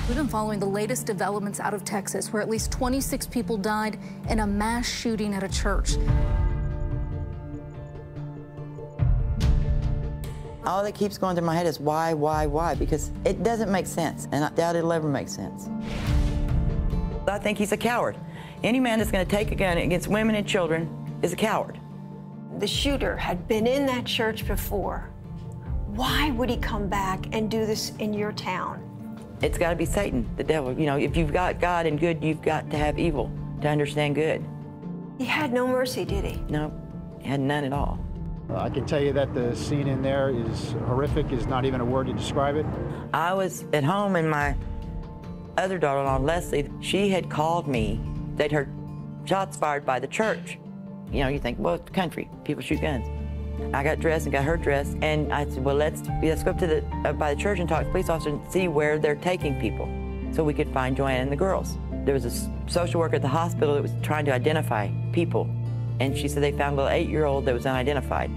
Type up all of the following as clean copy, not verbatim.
We've been following the latest developments out of Texas, where at least 26 people died in a mass shooting at a church. All that keeps going through my head is why, because it doesn't make sense, and I doubt it'll ever make sense. I think he's a coward. Any man that's going to take a gun against women and children is a coward. The shooter had been in that church before. Why would he come back and do this in your town? It's got to be Satan, the devil. You know, if you've got God and good, you've got to have evil to understand good. He had no mercy, did he? No, he had none at all. I can tell you that the scene in there is horrific, is not even a word to describe it. I was at home, and my other daughter-in-law, Leslie, she had called me. They'd heard shots fired by the church. You know, you think, well, it's the country, people shoot guns. I got dressed and got her dressed, and I said, well, let's go up to the by the church and talk to the police officer and see where they're taking people, so we could find Joanna and the girls. There was a social worker at the hospital that was trying to identify people, and she said they found a little 8-year-old that was unidentified,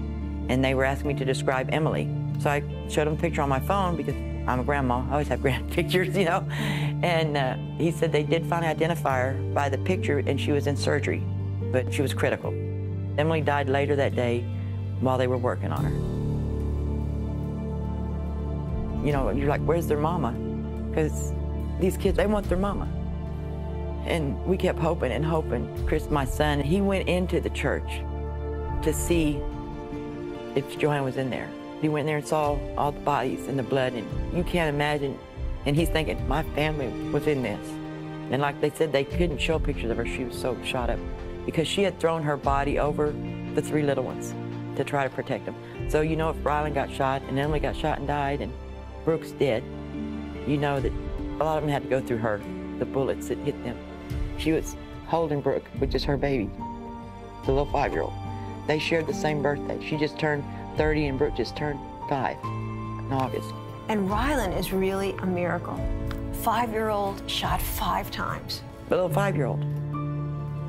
and they were asking me to describe Emily. So I showed him a picture on my phone because I'm a grandma. I always have grand pictures, you know. And he said they did finally identify her by the picture, and she was in surgery, but she was critical. Emily died later that day while they were working on her. You know, you're like, where's their mama? Because these kids, they want their mama. And we kept hoping and hoping. Chris, my son, he went into the church to see if Joanne was in there. He went in there and saw all the bodies and the blood, and you can't imagine. And he's thinking, my family was in this. And like they said, they couldn't show pictures of her. She was so shot up because she had thrown her body over the 3 little ones to try to protect them. So you know, if Rylan got shot and Emily got shot and died and Brooks did, you know that a lot of them had to go through her, the bullets that hit them. She was holding Brooke, which is her baby, the little 5-year-old. They shared the same birthday. She just turned 30 and Brooke just turned 5 in August. And Rylan is really a miracle. 5-year-old shot 5 times. The little 5-year-old.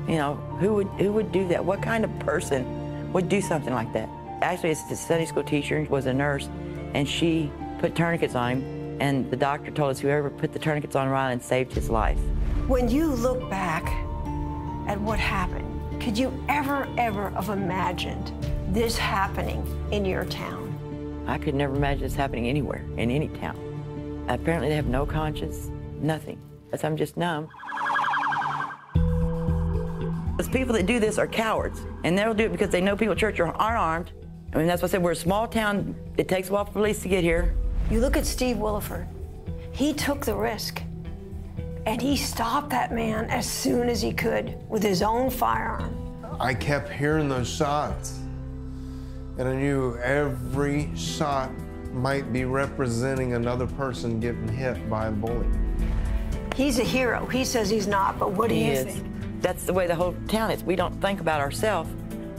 You know, who would do that? What kind of person would do something like that? Actually, it's the Sunday school teacher was a nurse, and she put tourniquets on him, and the doctor told us whoever put the tourniquets on Rylan saved his life. When you look back at what happened, could you ever have imagined this happening in your town? I could never imagine this happening anywhere, in any town. Apparently they have no conscience, nothing. Because I'm just numb. Those people that do this are cowards, and they'll do it because they know people at church aren't armed. I mean, that's what I said, we're a small town. It takes a while for police to get here. You look at Steve Willeford. He took the risk, and he stopped that man as soon as he could with his own firearm. I kept hearing those shots, and I knew every shot might be representing another person getting hit by a bullet. He's a hero. He says he's not, but what do you think? That's the way the whole town is. We don't think about ourselves.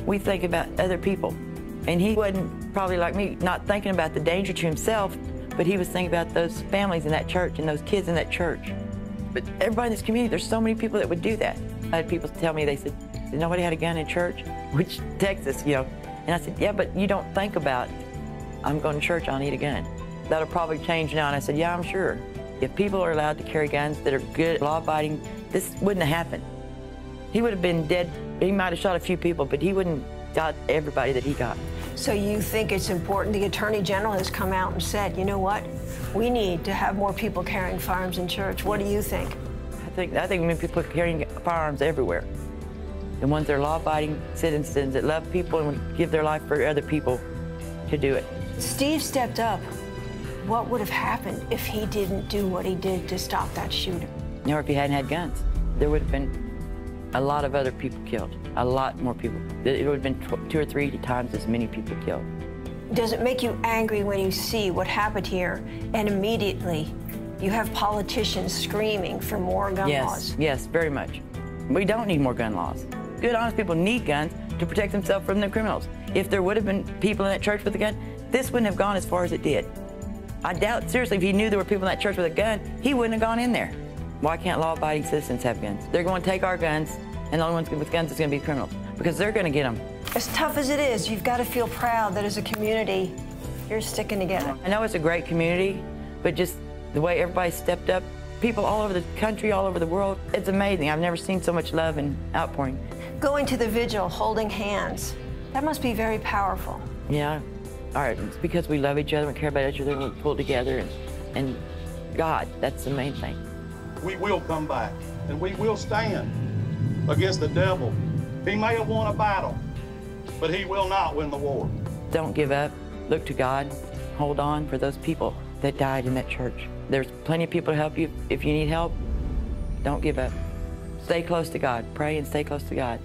We think about other people. And he wasn't probably like me, not thinking about the danger to himself, but he was thinking about those families in that church and those kids in that church. But everybody in this community, there's so many people that would do that. I had people tell me, they said, nobody had a gun in church? Which, Texas, you know. And I said, yeah, but you don't think about, I'm going to church, I'll need a gun. That'll probably change now. And I said, yeah, I'm sure. If people are allowed to carry guns that are good, law-abiding, this wouldn't have happened. He would have been dead. He might have shot a few people, but he wouldn't have got everybody that he got. So you think it's important? The Attorney General has come out and said, you know what? We need to have more people carrying firearms in church. What do you think? I think we need people carrying firearms everywhere. The ones that are law-abiding citizens that love people and would give their life for other people to do it. Steve stepped up. What would have happened if he didn't do what he did to stop that shooter? Or if he hadn't had guns, there would have been a lot of other people killed, a lot more people. It would have been 2 or 3 times as many people killed. Does it make you angry when you see what happened here and immediately you have politicians screaming for more gun laws? Yes, very much. We don't need more gun laws. Good, honest people need guns to protect themselves from the criminals. If there would have been people in that church with a gun, this wouldn't have gone as far as it did. I doubt, seriously, if he knew there were people in that church with a gun, he wouldn't have gone in there. Why can't law-abiding citizens have guns? They're going to take our guns, and the only ones with guns is going to be criminals, because they're going to get them. As tough as it is, you've got to feel proud that as a community, you're sticking together. I know it's a great community, but just the way everybody stepped up, people all over the country, all over the world. It's amazing. I've never seen so much love and outpouring. Going to the vigil, holding hands, that must be very powerful. Yeah. All right, it's because we love each other, we care about each other, and we pull together, and God, that's the main thing. We will come back, and we will stand against the devil. He may have won a battle, but he will not win the war. Don't give up. Look to God. Hold on for those people that died in that church. There's plenty of people to help you. If you need help, don't give up. Stay close to God. Pray and stay close to God.